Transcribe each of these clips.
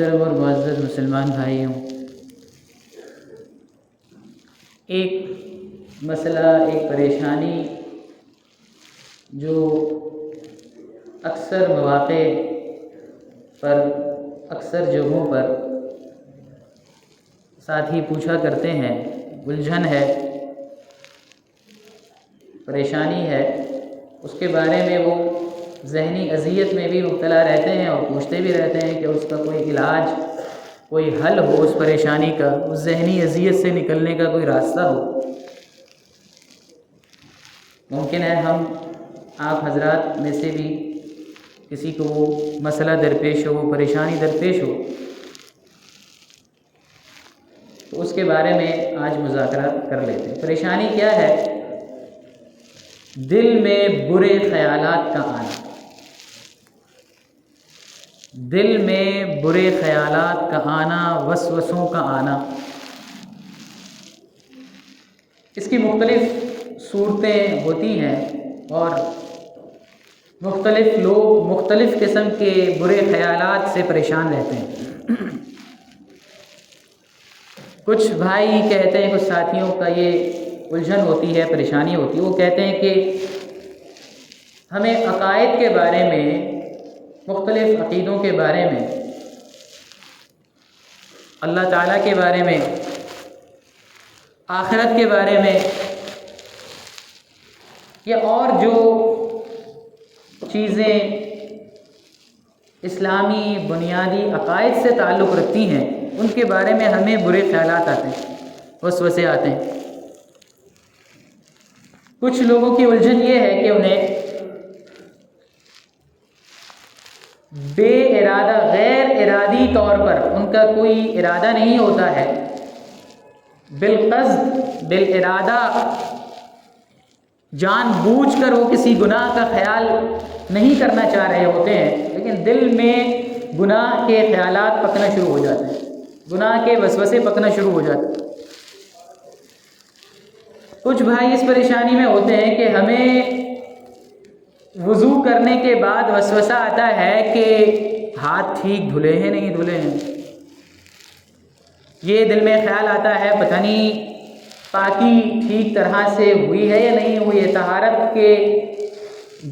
محترم اور معزز مسلمان بھائیوں، ایک مسئلہ، ایک پریشانی جو اکثر مواقع پر، اکثر جگہوں پر ساتھی پوچھا کرتے ہیں، الجھن ہے، پریشانی ہے، اس کے بارے میں وہ ذہنی اذیت میں بھی مبتلا رہتے ہیں اور پوچھتے بھی رہتے ہیں کہ اس کا کوئی علاج، کوئی حل ہو اس پریشانی کا، اس ذہنی اذیت سے نکلنے کا کوئی راستہ ہو۔ ممکن ہے ہم آپ حضرات میں سے بھی کسی کو وہ مسئلہ درپیش ہو، وہ پریشانی درپیش ہو، تو اس کے بارے میں آج مذاکرہ کر لیتے ہیں۔ پریشانی کیا ہے؟ دل میں برے خیالات کا آنا، دل میں برے خیالات کا آنا، وسوسوں کا آنا۔ اس کی مختلف صورتیں ہوتی ہیں اور مختلف لوگ مختلف قسم کے برے خیالات سے پریشان رہتے ہیں۔ کچھ بھائی کہتے ہیں، کچھ ساتھیوں کا یہ الجھن ہوتی ہے، پریشانی ہوتی ہے، وہ کہتے ہیں کہ ہمیں عقائد کے بارے میں، مختلف عقیدوں کے بارے میں، اللہ تعالیٰ کے بارے میں، آخرت کے بارے میں، یا اور جو چیزیں اسلامی بنیادی عقائد سے تعلق رکھتی ہیں، ان کے بارے میں ہمیں برے خیالات آتے ہیں، وسوسے آتے ہیں۔ کچھ لوگوں کی الجھن یہ ہے کہ انہیں بے ارادہ، غیر ارادی طور پر، ان کا کوئی ارادہ نہیں ہوتا ہے، بالقصد، بالارادہ، جان بوجھ کر وہ کسی گناہ کا خیال نہیں کرنا چاہ رہے ہوتے ہیں، لیکن دل میں گناہ کے خیالات پکنا شروع ہو جاتے ہیں، گناہ کے وسوسے پکنا شروع ہو جاتے ہیں۔ کچھ بھائی اس پریشانی میں ہوتے ہیں کہ ہمیں وضو کرنے کے بعد وسوسہ آتا ہے کہ ہاتھ ٹھیک دھلے ہیں نہیں دھلے ہیں، یہ دل میں خیال آتا ہے پتہ نہیں پاکی ٹھیک طرح سے ہوئی ہے یا نہیں ہوئی ہے، طہارت کے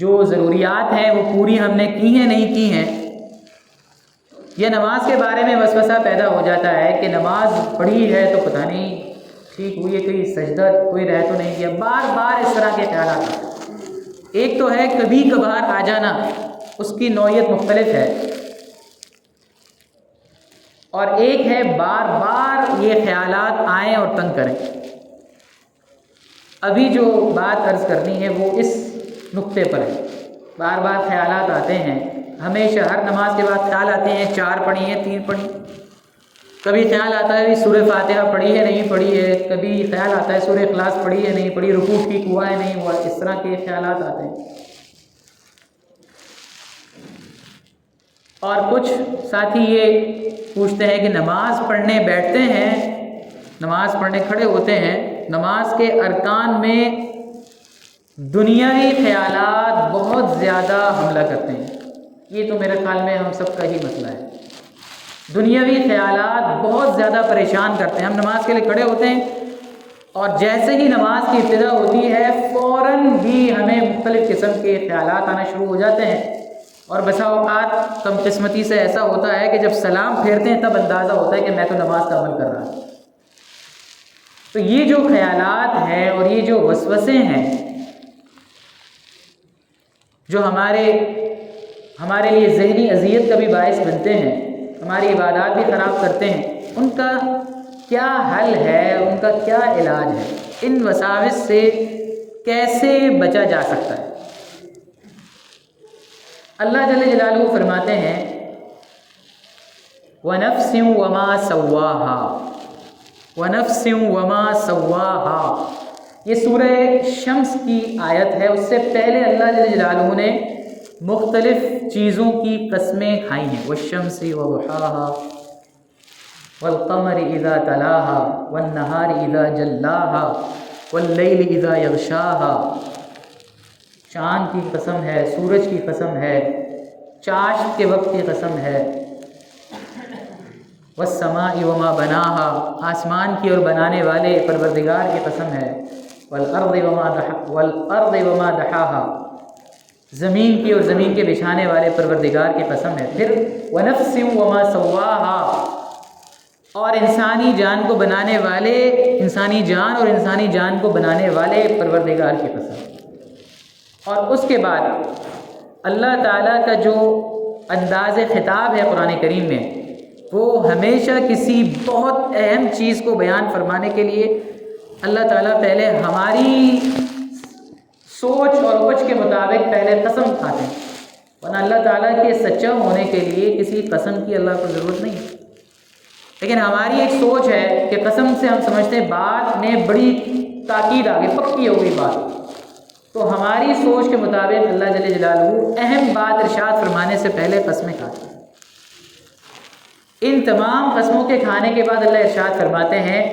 جو ضروریات ہیں وہ پوری ہم نے کی ہیں نہیں کی ہیں۔ یہ نماز کے بارے میں وسوسہ پیدا ہو جاتا ہے کہ نماز پڑھی ہے تو پتہ نہیں ٹھیک ہوئی ہے، کوئی سجدہ کوئی رہ تو نہیں کیا، بار بار اس طرح کے خیالات ہیں۔ ایک تو ہے کبھی کبھار آ جانا، اس کی نوعیت مختلف ہے، اور ایک ہے بار بار یہ خیالات آئیں اور تنگ کریں۔ ابھی جو بات عرض کرنی ہے وہ اس نقطے پر ہے۔ بار بار خیالات آتے ہیں، ہمیشہ ہر نماز کے بعد خیال آتے ہیں 4 پڑھی ہیں 3 پڑھی، کبھی خیال آتا ہے سورہ فاتحہ پڑھی ہے نہیں پڑھی ہے، کبھی خیال آتا ہے سورہ اخلاص پڑھی ہے نہیں پڑھی، رکوع ٹھیک ہوا ہے نہیں ہوا، اس طرح کے خیالات آتے ہیں۔ اور کچھ ساتھی یہ پوچھتے ہیں کہ نماز پڑھنے بیٹھتے ہیں، نماز پڑھنے کھڑے ہوتے ہیں، نماز کے ارکان میں دنیاوی خیالات بہت زیادہ حملہ کرتے ہیں۔ یہ تو میرے خیال میں ہم سب کا ہی مسئلہ ہے، دنیاوی خیالات بہت زیادہ پریشان کرتے ہیں۔ ہم نماز کے لیے کھڑے ہوتے ہیں اور جیسے ہی نماز کی ابتدا ہوتی ہے فوراً ہی ہمیں مختلف قسم کے خیالات آنا شروع ہو جاتے ہیں، اور بسا اوقات کم قسمتی سے ایسا ہوتا ہے کہ جب سلام پھیرتے ہیں تب اندازہ ہوتا ہے کہ میں تو نماز کا عمل کر رہا ہوں۔ تو یہ جو خیالات ہیں اور یہ جو وسوسے ہیں جو ہمارے لیے ذہنی اذیت کا بھی باعث بنتے ہیں، ہماری عبادات بھی خراب کرتے ہیں، ان کا کیا حل ہے، ان کا کیا علاج ہے، ان وساوس سے کیسے بچا جا سکتا ہے؟ اللہ جل جلالہ فرماتے ہیں وَنَفْسٍ وَمَا سَوَّاهَا، وَنَفْسٍ وَمَا سَوَّاهَا، یہ سورہ شمس کی آیت ہے۔ اس سے پہلے اللہ جل جلالہ نے مختلف چیزوں کی قسمیں کھائی ہیں، وَالشَّمْسِ وَضُحَاهَا وَالْقَمَرِ إِذَا تَلَاهَا وَالنَّهَارِ إِذَا جَلَّاهَا وَاللَّيْلِ إِذَا يَغْشَاهَا، چاند کی قسم ہے، سورج کی قسم ہے، چاشت کے وقت کی قسم ہے، والسماء وما بناها، آسمان کی اور بنانے والے پروردگار کی قسم ہے، والارض وما دحاها، زمین کی اور زمین کے بچھانے والے پروردگار کی قسم ہے، پھر ونفس وما سواها، اور انسانی جان کو بنانے والے، انسانی جان اور انسانی جان کو بنانے والے پروردگار کی قسم۔ اور اس کے بعد اللہ تعالیٰ کا جو انداز خطاب ہے قرآن کریم میں، وہ ہمیشہ کسی بہت اہم چیز کو بیان فرمانے کے لیے اللہ تعالیٰ پہلے ہماری سوچ اور اوج کے مطابق پہلے قسم کھاتے ہیں، ورنہ اللہ تعالیٰ کے سچا ہونے کے لیے کسی قسم کی اللہ کو ضرورت نہیں ہے۔ لیکن ہماری ایک سوچ ہے کہ قسم سے ہم سمجھتے ہیں بات میں بڑی تاکید آ گئی، پکی ہو گئی بات، تو ہماری سوچ کے مطابق اللہ جل جلالہ اہم بات ارشاد فرمانے سے پہلے قسمیں کھاتے ہیں۔ ان تمام قسموں کے کھانے کے بعد اللہ ارشاد فرماتے ہیں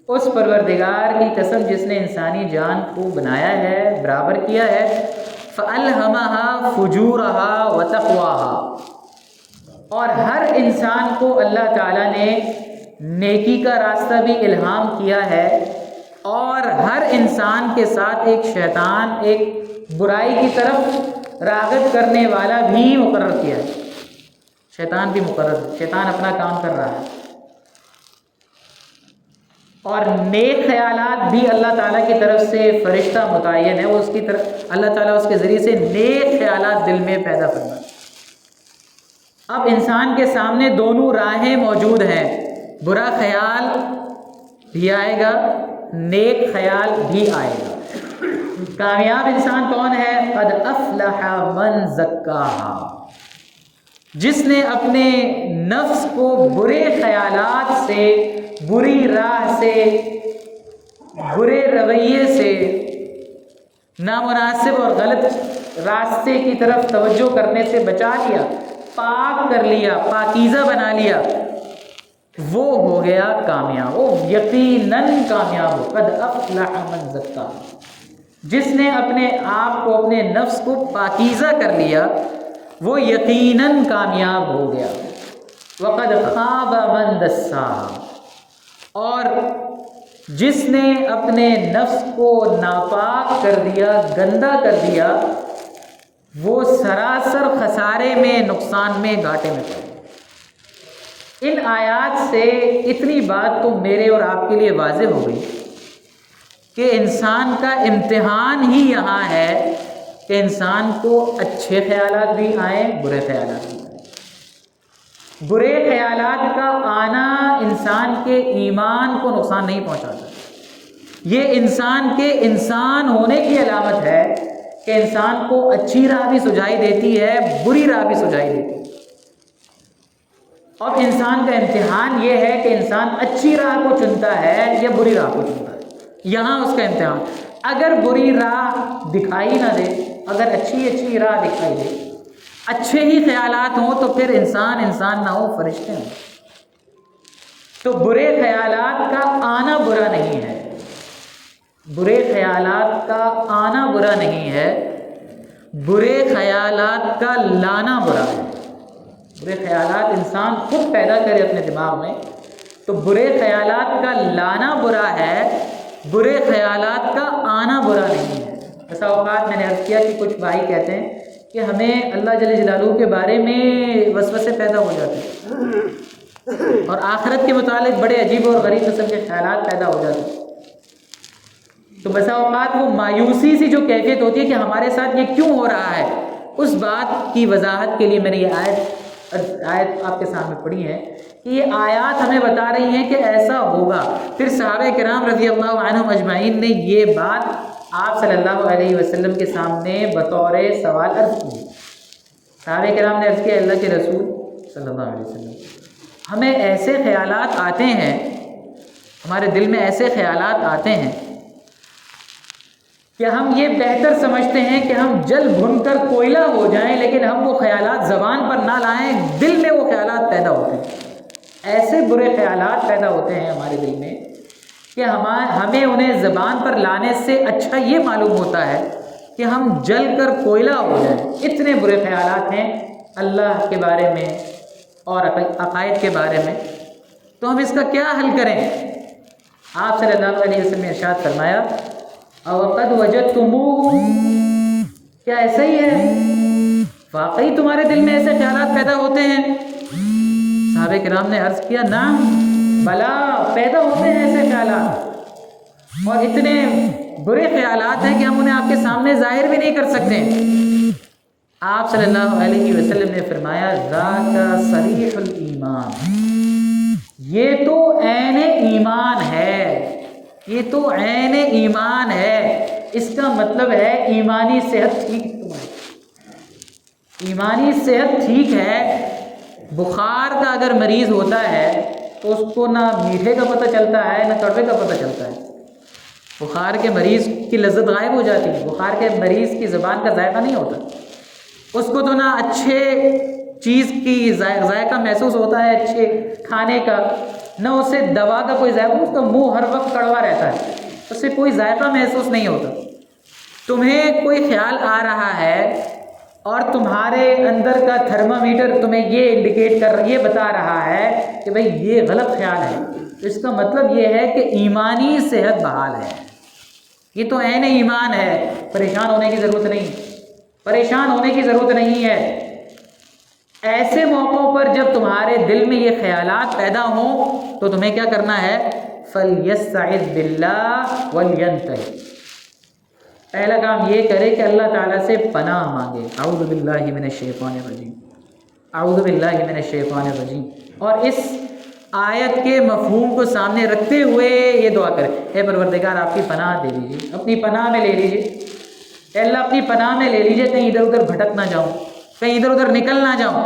اس پروردگار کی قسم جس نے انسانی جان کو بنایا ہے، برابر کیا ہے، فَأَلْهَمَهَا فُجُورَهَا وَتَقْوَاهَا، اور ہر انسان کو اللہ تعالیٰ نے نیکی کا راستہ بھی الہام کیا ہے، اور ہر انسان کے ساتھ ایک شیطان، ایک برائی کی طرف راغب کرنے والا بھی مقرر کیا ہے۔ شیطان بھی مقرر ہے، شیطان اپنا کام کر رہا ہے، اور نیک خیالات بھی اللہ تعالیٰ کی طرف سے فرشتہ متعین ہے، وہ اس کی طرف اللہ تعالیٰ اس کے ذریعے سے نیک خیالات دل میں پیدا کرنا۔ اب انسان کے سامنے دونوں راہیں موجود ہیں، برا خیال بھی آئے گا، نیک خیال بھی آئے گا۔ کامیاب انسان کون ہے؟ قد افلح من زکاہا، جس نے اپنے نفس کو برے خیالات سے، بری راہ سے، برے رویے سے، نامناسب اور غلط راستے کی طرف توجہ کرنے سے بچا لیا، پاک کر لیا، پاکیزہ بنا لیا، وہ ہو گیا کامیاب، وہ یقیناً کامیاب ہو۔ قد افلح من زکاہا، جس نے اپنے آپ کو، اپنے نفس کو پاکیزہ کر لیا، وہ یقیناً کامیاب ہو گیا۔ وقد خاب من دساہا، اور جس نے اپنے نفس کو ناپاک کر دیا، گندا کر دیا، وہ سراسر خسارے میں، نقصان میں، گھاٹے میں پڑ گیا۔ ان آیات سے اتنی بات تو میرے اور آپ کے لیے واضح ہو گئی کہ انسان کا امتحان ہی یہاں ہے کہ انسان کو اچھے خیالات بھی آئیں، برے خیالات بھی آئیں۔ برے خیالات کا آنا انسان کے ایمان کو نقصان نہیں پہنچاتا، یہ انسان کے انسان ہونے کی علامت ہے کہ انسان کو اچھی راہ بھی سجائی دیتی ہے، بری راہ بھی سجائی دیتی ہے۔ اور انسان کا امتحان یہ ہے کہ انسان اچھی راہ کو چنتا ہے یا بری راہ کو چنتا ہے، یہاں اس کا امتحان۔ اگر بری راہ دکھائی نہ دے، اگر اچھی راہ دکھائی دے، اچھے ہی خیالات ہوں، تو پھر انسان نہ ہو، فرشتے ہوں۔ تو برے خیالات کا آنا برا نہیں ہے، برے خیالات کا آنا برا نہیں ہے، برے خیالات کا لانا برا ہے۔ برے خیالات انسان خود پیدا کرے اپنے دماغ میں، تو برے خیالات کا لانا برا ہے، برے خیالات کا آنا برا نہیں ہے۔ ایسا اوقات میں نے عرض کیا کہ کچھ بھائی کہتے ہیں کہ ہمیں اللہ جل جلالہ کے بارے میں وسوسے پیدا ہو جاتے ہیں، اور آخرت کے متعلق بڑے عجیب اور غریب قسم کے خیالات پیدا ہو جاتے ہیں۔ تو بسا اوقات وہ مایوسی سی جو کیفیت ہوتی ہے کہ ہمارے ساتھ یہ کیوں ہو رہا ہے، اس بات کی وضاحت کے لیے میں نے یہ آیت آپ کے سامنے پڑھی ہے کہ یہ آیات ہمیں بتا رہی ہیں کہ ایسا ہوگا۔ پھر صحابہ کرام رضی اللہ عنہم اجمعین نے یہ بات آپ صلی اللہ علیہ وسلم کے سامنے بطور سوال عرض کی۔ صحابہ کرام نے عرض کیا، اللہ کے رسول صلی اللہ علیہ وسلم، ہمیں ایسے خیالات آتے ہیں، ہمارے دل میں ایسے خیالات آتے ہیں کہ ہم یہ بہتر سمجھتے ہیں کہ ہم جل بھن کر کوئلہ ہو جائیں، لیکن ہم وہ خیالات زبان پر نہ لائیں، دل میں وہ خیالات پیدا ہوتے ہیں۔ ایسے برے خیالات پیدا ہوتے ہیں ہمارے دل میں کہ ہمیں انہیں زبان پر لانے سے اچھا یہ معلوم ہوتا ہے کہ ہم جل کر کوئلہ ہو جائیں۔ اتنے برے خیالات ہیں اللہ کے بارے میں، اور عقائد کے بارے میں، تو ہم اس کا کیا حل کریں؟ آپ صلی اللہ علیہ وسلم نے ارشاد فرمایا اوقد وجدتموہ، کیا ایسا ہی ہے؟ واقعی تمہارے دل میں ایسے خیالات پیدا ہوتے ہیں؟ صحابہ کرام نے عرض کیا نعم، بلا پیدا ہوتے ہیں ایسے خیالات، اور اتنے برے خیالات ہیں کہ ہم انہیں آپ کے سامنے ظاہر بھی نہیں کر سکتے۔ آپ صلی اللہ علیہ وسلم نے فرمایا ذاک صریح الایمان، یہ تو عین ایمان ہے، یہ تو عین ایمان ہے۔ اس کا مطلب ہے ایمانی صحت ٹھیک تمہاری، ایمانی صحت ٹھیک ہے۔ بخار کا اگر مریض ہوتا ہے تو اس کو نہ میٹھے کا پتہ چلتا ہے نہ کڑوے کا پتہ چلتا ہے۔ بخار کے مریض کی لذت غائب ہو جاتی ہے، بخار کے مریض کی زبان کا ذائقہ نہیں ہوتا، اس کو تو نہ اچھے چیز کی ذائقہ محسوس ہوتا ہے، اچھے کھانے کا، نہ اسے دوا کا کوئی ذائقہ، اس کا منہ ہر وقت کڑوا رہتا ہے، اسے کوئی ذائقہ محسوس نہیں ہوتا۔ تمہیں کوئی خیال آ رہا ہے اور تمہارے اندر کا تھرمامیٹر تمہیں یہ انڈیکیٹ یہ بتا رہا ہے کہ بھئی یہ غلط خیال ہے، تو اس کا مطلب یہ ہے کہ ایمانی صحت بحال ہے، یہ تو عین ایمان ہے۔ پریشان ہونے کی ضرورت نہیں، پریشان ہونے کی ضرورت نہیں ہے۔ ایسے موقعوں پر جب تمہارے دل میں یہ خیالات پیدا ہوں تو تمہیں کیا کرنا ہے؟ فَلْيَسْتَعِذْ بِاللَّهِ وَلْيَنْتَهِ، پہلا کام یہ کرے کہ اللہ تعالیٰ سے پناہ مانگے، اعوذ باللہ من الشیطان الرجیم، اعوذ باللہ من الشیطان الرجیم، اور اس آیت کے مفہوم کو سامنے رکھتے ہوئے یہ دعا کرے، اے پروردگار آپ کی پناہ دے لیجیے، اپنی پناہ میں لے لیجیے، اے اللہ اپنی پناہ میں لے لیجیے، کہیں ادھر ادھر بھٹک نہ جاؤں، کہیں ادھر ادھر نکل نہ جاؤں۔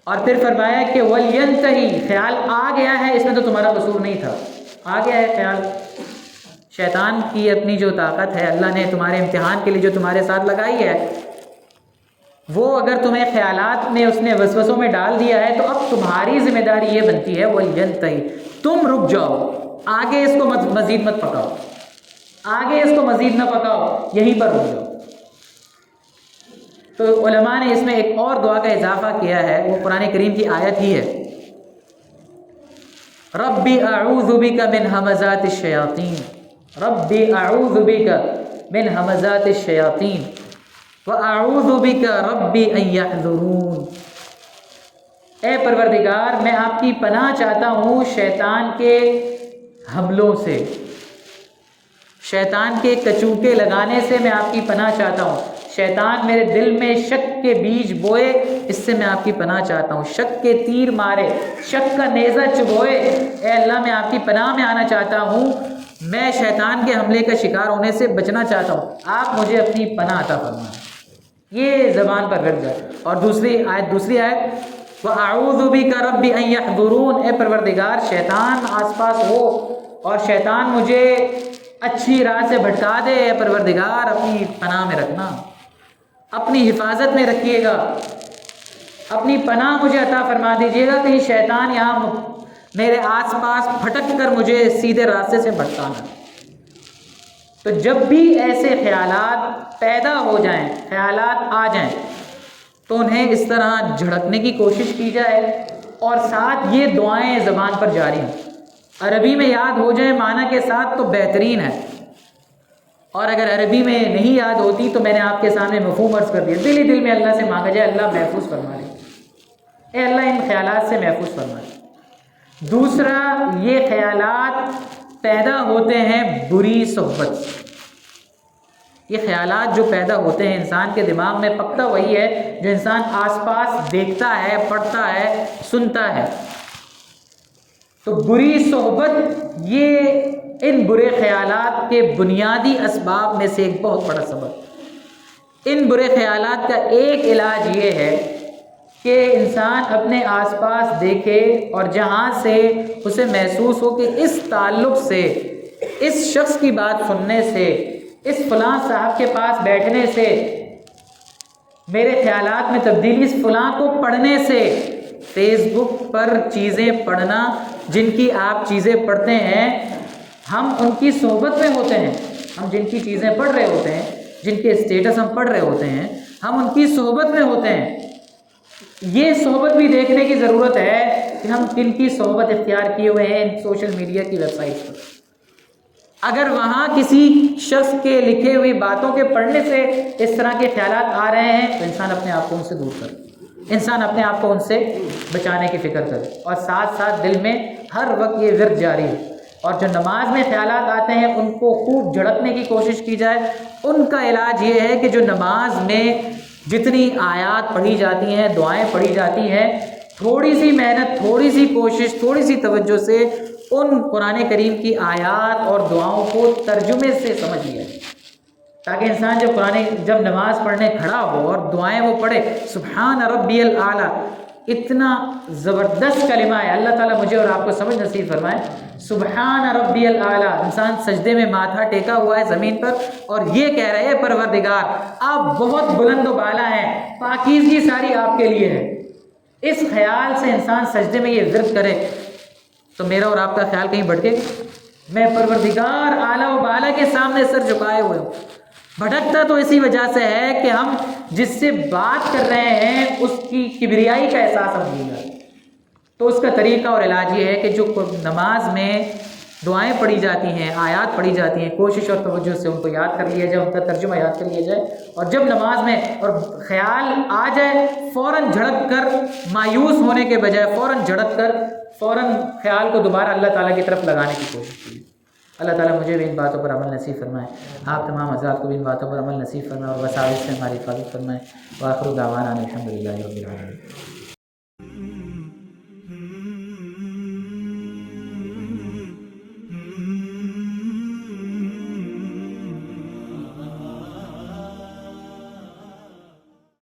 اور پھر فرمایا کہ وَلْيَنْتَهِ، خیال آ گیا ہے، اس میں تو تمہارا قصور نہیں تھا، آ گیا ہے خیال، شیطان کی اپنی جو طاقت ہے اللہ نے تمہارے امتحان کے لیے جو تمہارے ساتھ لگائی ہے، وہ اگر تمہیں خیالات میں اس نے وسوسوں میں ڈال دیا ہے تو اب تمہاری ذمہ داری یہ بنتی ہے وَلْيَنْتَهِ، تم رک جاؤ، آگے اس کو مزید مت پکاؤ، آگے اس کو مزید نہ پکاؤ، یہیں پر رک جاؤ۔ تو علماء نے اس میں ایک اور دعا کا اضافہ کیا ہے، وہ قرآن کریم کی آیت ہی ہے، ربی اعوذ بک من ہمزات الشیاطین، ربی اعوذ بک من ہمزات الشیاطین واعوذ بک ربی ان یحضرون، اے پروردگار میں آپ کی پناہ چاہتا ہوں شیطان کے حملوں سے، شیطان کے کچوٹے لگانے سے میں آپ کی پناہ چاہتا ہوں، شیطان میرے دل میں شک کے بیج بوئے، اس سے میں آپ کی پناہ چاہتا ہوں، شک کے تیر مارے، شک کا نیزہ چبوئے، اے اللہ میں آپ کی پناہ میں آنا چاہتا ہوں، میں شیطان کے حملے کا شکار ہونے سے بچنا چاہتا ہوں، آپ مجھے اپنی پناہ عطا فرمائیں، یہ زبان پر رکھ جائے۔ اور دوسری آیت وَأَعُوذُ بِكَ رَبِّ أَن يَحْضُرُونَ، اے پروردگار شیطان آس پاس ہو اور شیطان مجھے اچھی راہ سے بھٹکا دے، اے پروردگار اپنی پناہ میں رکھنا، اپنی حفاظت میں رکھیے گا، اپنی پناہ مجھے عطا فرما دیجیے گا، کہیں شیطان یہاں میرے آس پاس پھٹک کر مجھے سیدھے راستے سے بھٹکانا۔ تو جب بھی ایسے خیالات پیدا ہو جائیں، خیالات آ جائیں، تو انہیں اس طرح جھڑکنے کی کوشش کی جائے، اور ساتھ یہ دعائیں زبان پر جاری ہوں، عربی میں یاد ہو جائیں معنی کے ساتھ تو بہترین ہے، اور اگر عربی میں نہیں یاد ہوتی تو میں نے آپ کے سامنے مفہوم عرض کر دیا، دل ہی دل میں اللہ سے مانگا جائے، اللہ محفوظ فرما لے، اے اللہ ان خیالات سے محفوظ فرما لے۔ دوسرا، یہ خیالات پیدا ہوتے ہیں بری صحبت سے، یہ خیالات جو پیدا ہوتے ہیں انسان کے دماغ میں، پکتا وہی ہے جو انسان آس پاس دیکھتا ہے، پڑھتا ہے، سنتا ہے۔ تو بری صحبت یہ ان برے خیالات کے بنیادی اسباب میں سے ایک بہت بڑا سبب۔ ان برے خیالات کا ایک علاج یہ ہے کہ انسان اپنے آس پاس دیکھے اور جہاں سے اسے محسوس ہو کہ اس تعلق سے، اس شخص کی بات سننے سے، اس فلاں صاحب کے پاس بیٹھنے سے میرے خیالات میں تبدیلی، اس فلاں کو پڑھنے سے، فیس بک پر چیزیں پڑھنا، جن کی آپ چیزیں پڑھتے ہیں، ہم ان کی صحبت میں ہوتے ہیں، ہم جن کی چیزیں پڑھ رہے ہوتے ہیں، جن کے اسٹیٹس ہم پڑھ رہے ہوتے ہیں، ہم ان کی صحبت میں ہوتے ہیں۔ یہ صحبت بھی دیکھنے کی ضرورت ہے کہ ہم کن کی صحبت اختیار کیے ہوئے ہیں ان سوشل میڈیا کی ویب سائٹ پر۔ اگر وہاں کسی شخص کے لکھے ہوئی باتوں کے پڑھنے سے اس طرح کے خیالات آ رہے ہیں تو انسان اپنے آپ کو ان سے دور کرے، انسان اپنے آپ کو ان سے بچانے کی فکر کرے، اور ساتھ ساتھ دل میں ہر وقت یہ ورد جاری ہے، اور جو نماز میں خیالات آتے ہیں ان کو خوب جھڑکنے کی کوشش کی جائے۔ ان کا علاج یہ ہے کہ جو نماز میں جتنی آیات پڑھی جاتی ہیں، دعائیں پڑھی جاتی ہیں، تھوڑی سی محنت، تھوڑی سی کوشش، تھوڑی سی توجہ سے ان قرآن کریم کی آیات اور دعاؤں کو ترجمے سے سمجھ لیا جائے، تاکہ انسان جب نماز پڑھنے کھڑا ہو اور دعائیں وہ پڑھے، سبحان ربی الاعلیٰ، اتنا زبردست کلمہ ہے، اللہ تعالیٰ مجھے اور آپ کو سمجھ نصیب فرمائے۔ سبحان ربی الاعلیٰ، انسان سجدے میں ماتھا ٹیکا ہوا ہے زمین پر اور یہ کہہ رہے ہیں پروردگار آپ بہت بلند و بالا ہیں، پاکیزگی ساری آپ کے لیے ہے۔ اس خیال سے انسان سجدے میں یہ ورد کرے تو میرا اور آپ کا خیال کہیں بھٹکے، میں پروردگار اعلیٰ و بالا کے سامنے سر جھکائے ہوئے ہوں۔ بھٹکتا تو اسی وجہ سے ہے کہ ہم جس سے بات کر رہے ہیں اس کی کبریائی کا احساس ہم نہیں کرتے۔ تو اس کا طریقہ اور علاج یہ ہے کہ جو نماز میں دعائیں پڑھی جاتی ہیں، آیات پڑھی جاتی ہیں، کوشش اور توجہ سے ان کو یاد کر لیا جائے، ان کا ترجمہ یاد کر لیا جائے، اور جب نماز میں اور خیال آ جائے فوراً جھڑک کر، مایوس ہونے کے بجائے فوراً جھڑک کر فوراً خیال کو دوبارہ اللہ تعالیٰ کی طرف لگانے کی کوشش کی۔ اللہ تعالیٰ مجھے بھی ان باتوں پر عمل نصیب فرمائے، آپ تمام حضرات کو بھی ان باتوں پر عمل نصیب فرمائے اور وساوس سے ہماری حفاظت فرمائے۔ وآخر دعوانا الحمدللہ رب العالمین۔